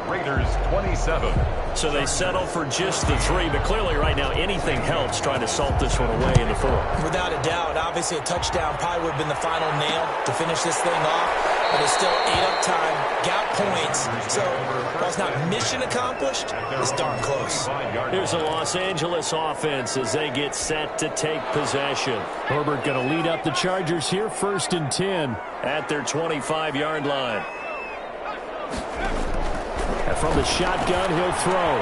Raiders 27. So they settle for just the 3, but clearly right now anything helps trying to salt this one away in the 4th. Without a doubt, obviously a touchdown probably would have been the final nail to finish this thing off. But it's still 8 up time, got points. So while it's not mission accomplished, it's darn close. Here's a Los Angeles offense as they get set to take possession. Herbert going to lead up the Chargers here, 1st and 10 at their 25-yard line. And from the shotgun, he'll throw.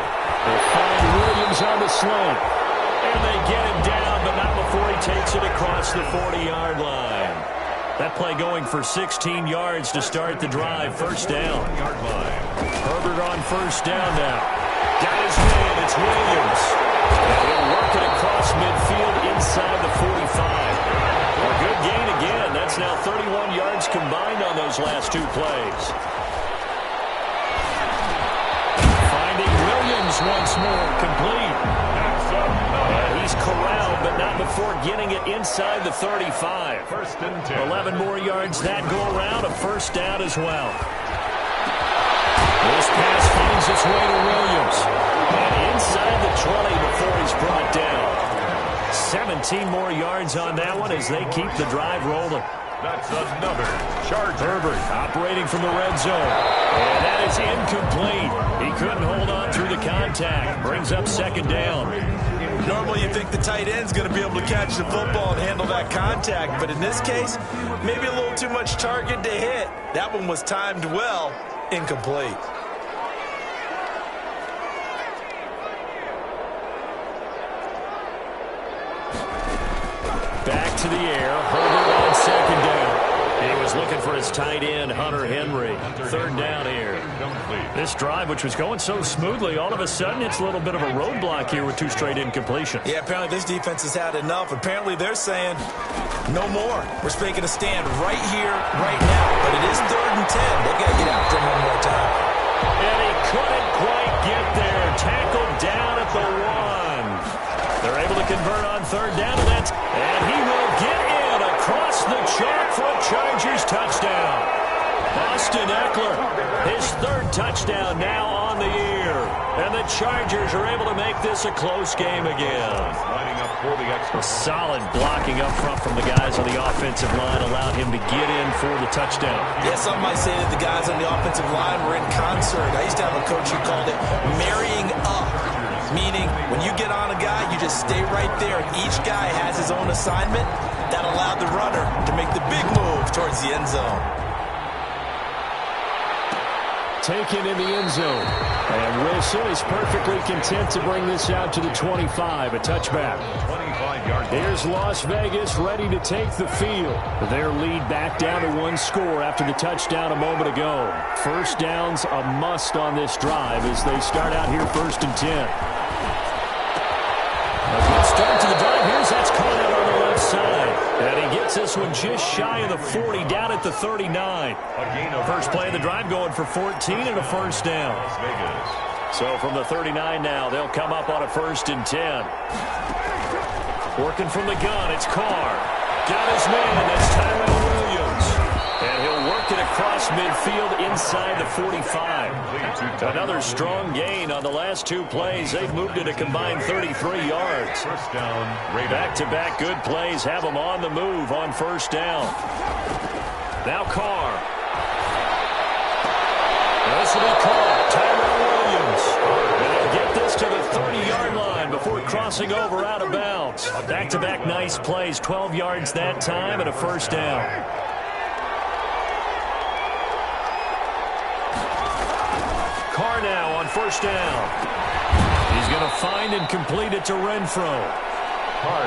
They'll find Williams on the slant. And they get him down, but not before he takes it across the 40-yard line. That play going for 16 yards to start the drive. 1st down. Herbert on 1st down now. Got his man. It's Williams. And he'll work it across midfield inside the 45. A good gain again. That's now 31 yards combined on those last 2 plays. Finding Williams once more. Complete. And he's corralled, but not before getting it inside the 35. 1st and 10. 11 more yards that go around. A 1st down as well. This pass finds its way to Williams. And inside the 20 before he's brought down. 17 more yards on that one as they keep the drive rolling. That's another Charger. Herbert operating from the red zone. And that is incomplete. He couldn't hold on through the contact. Brings up 2nd down. Normally you think the tight end's going to be able to catch the football and handle that contact. But in this case, maybe a little too much target to hit. That one was timed well. Incomplete. Back to the air. Herbert on 2nd down. He was looking for his tight end, Hunter Henry. 3rd down here. This drive, which was going so smoothly, all of a sudden it's a little bit of a roadblock here with 2 straight incompletions. Yeah, apparently this defense has had enough. Apparently they're saying no more. We're making a stand right here, right now. But it is 3rd and 10. They've got to get after him one more time. And he couldn't quite get there. Tackled down at the 1. They're able to convert on 3rd down, and he will get in across the chalk for a Chargers touchdown. Austin Eckler, his 3rd touchdown now on the year. And the Chargers are able to make this a close game again. Lining up for the extra. Solid blocking up front from the guys on the offensive line allowed him to get in for the touchdown. Yeah, some might say that the guys on the offensive line were in concert. I used to have a coach who called it marrying up. Meaning, when you get on a guy, you just stay right there, and each guy has his own assignment. That allowed the runner to make the big move towards the end zone. Taken in the end zone. And Wilson is perfectly content to bring this out to the 25, a touchback. 25-yard. Here's Las Vegas ready to take the field. Their lead back down to 1 score after the touchdown a moment ago. 1st down's a must on this drive as they start out here 1st and 10. A good start to the drive. Here's that's caught out on the left side. And he gets this one just shy of the 40, down at the 39. First play of the drive going for 14 and a 1st down. Las Vegas. So from the 39 now, they'll come up on a 1st and 10. Working from the gun, it's Carr. Got his man, that's Tyrell Williams. And he'll work it across midfield inside the 45. Another strong gain on the last 2 plays. They've moved it a combined 33 yards. 1st down, Raiders. Back-to-back good plays have them on the move on 1st down. Now Carr. This will be Carr. Tyrell Williams. And he'll get this to the 30-yard line before crossing over out of bounds. Back-to-back nice plays. 12 yards that time and a 1st down. Carr now on 1st down. He's going to find and complete it to Renfro.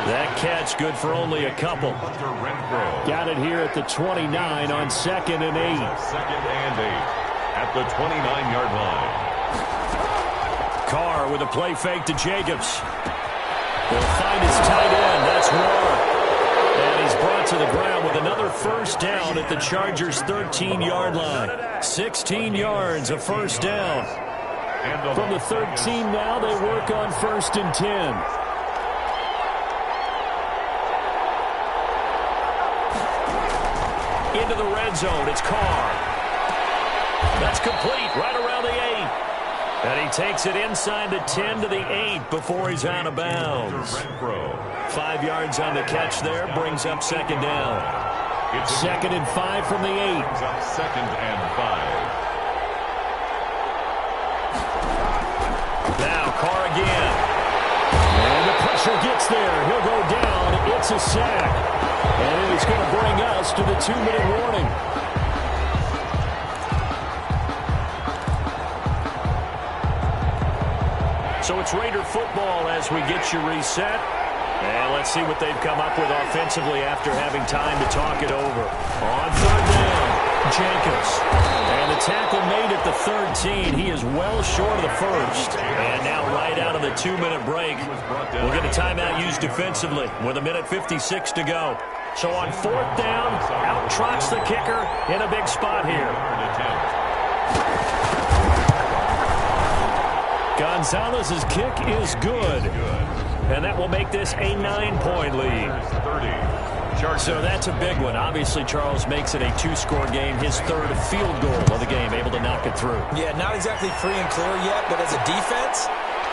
That catch good for only a couple. Got it here at the 29 on 2nd and 8. 2nd and 8 at the 29-yard line. Carr with a play fake to Jacobs. He'll find his tight end. That's Warren. And he's brought to the ground with another 1st down at the Chargers' 13-yard line. 16 yards, a 1st down. From the 13 now, they work on 1st and 10. Into the red zone, it's Carr. That's complete right around the 8. And he takes it inside the 10 to the 8 before he's out of bounds. 5 yards on the catch there, brings up second down. It's 2nd and 5 from the 8. Brings up 2nd and 5. Now Carr again. And the pressure gets there. He'll go down. It's a sack. And it is going to bring us to the 2-minute warning. So it's Raider football as we get you reset. And let's see what they've come up with offensively after having time to talk it over. On 3rd down, Jenkins. And the tackle made at the 13. He is well short of the 1st. And now right out of the 2-minute break, we'll get a timeout used defensively with 1:56 to go. So on 4th down, out trots the kicker in a big spot here. Gonzalez's kick is good. And that will make this a 9-point lead. So that's a big one. Obviously, Charles makes it a 2-score game. His 3rd field goal of the game, able to knock it through. Yeah, not exactly free and clear yet, but as a defense,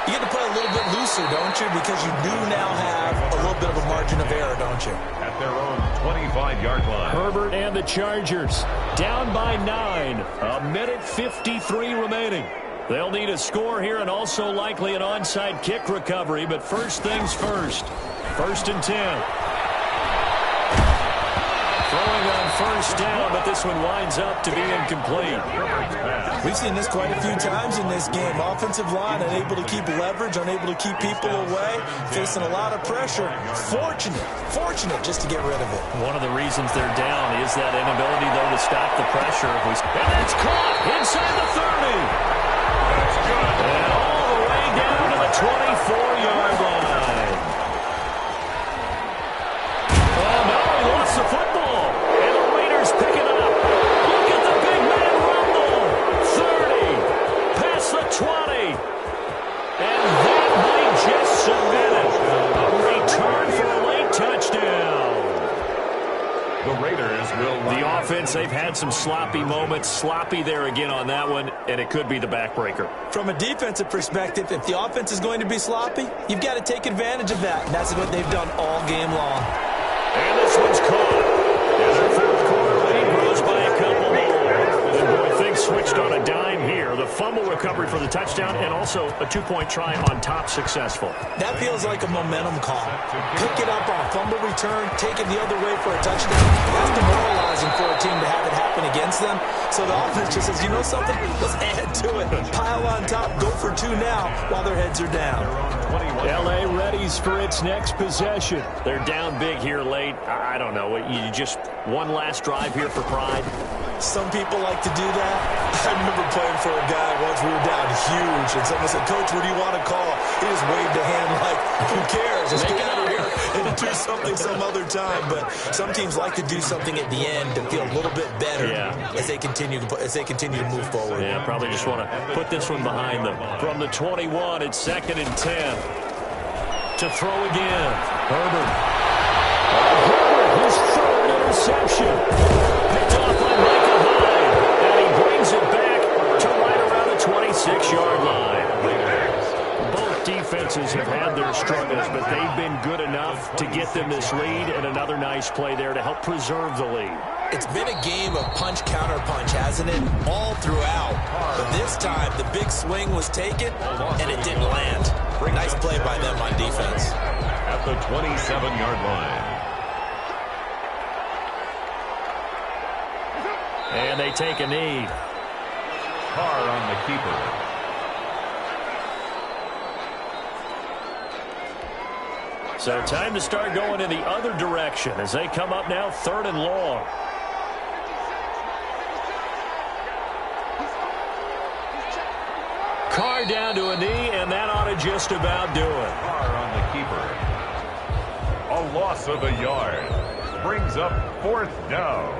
you get to play a little bit looser, don't you? Because you do now have a little bit of a margin of error, don't you? At their own 25-yard line. Herbert and the Chargers down by 9. 1:53 remaining. They'll need a score here and also likely an onside kick recovery, but first things first. 1st and 10. Throwing on 1st down, but this one winds up to be incomplete. We've seen this quite a few times in this game. Offensive line unable to keep leverage, unable to keep people away, facing a lot of pressure. Fortunate just to get rid of it. One of the reasons they're down is that inability, though, to stop the pressure. And that's caught inside the 30. And all the way down to the 24-yard line. Oh, no, he lost the football. And the Raiders pick it up. Look at the big man rumble. 30, past the 20. And that might just cement it. A return for a late touchdown. The Raiders will... The offense, they've had some sloppy moments. Sloppy there again on that one, and it could be the backbreaker. From a defensive perspective, if the offense is going to be sloppy, you've got to take advantage of that. And that's what they've done all game long. And this one's caught. As the 4th quarter lead grows by a couple more. And boy, things switched on a dime here. The fumble recovery for the touchdown and also a 2-point try on top successful. That feels like a momentum call. Pick it up on fumble return, take it the other way for a touchdown. That's demoralizing for a team to have it happen against them. So the offense just says, you know something? Let's add to it. Pile on top, go for 2 now while their heads are down. L.A. readies for its next possession. They're down big here late. I don't know. You just one last drive here for pride. Some people like to do that. I remember playing for a guy once. We were down huge, and someone said, "Coach, what do you want to call?" He just waved a hand like, "Who cares? Let's get out of here and do something some other time." But some teams like to do something at the end to feel a little bit better as they continue to move forward. Yeah, probably just want to put this one behind them. From the 21, it's 2nd and 10. To throw again, Herbert. His 3rd interception. Picked off by Michael Hyde. And he brings it back to right around the 26-yard line. Both defenses have had their struggles, but they've been good enough to get them this lead, and another nice play there to help preserve the lead. It's been a game of punch-counter-punch, hasn't it? All throughout. But this time, the big swing was taken, and it didn't land. Nice play by them on defense. At the 27-yard line. And they take a knee. Carr on the keeper. So time to start going in the other direction as they come up now 3rd and long. Carr down to a knee, and that ought to just about do it. Carr on the keeper. A loss of a yard. Brings up 4th down.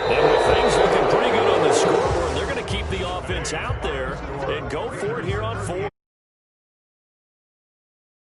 And with things looking pretty good on the scoreboard, they're going to keep the offense out there and go for it here on 4.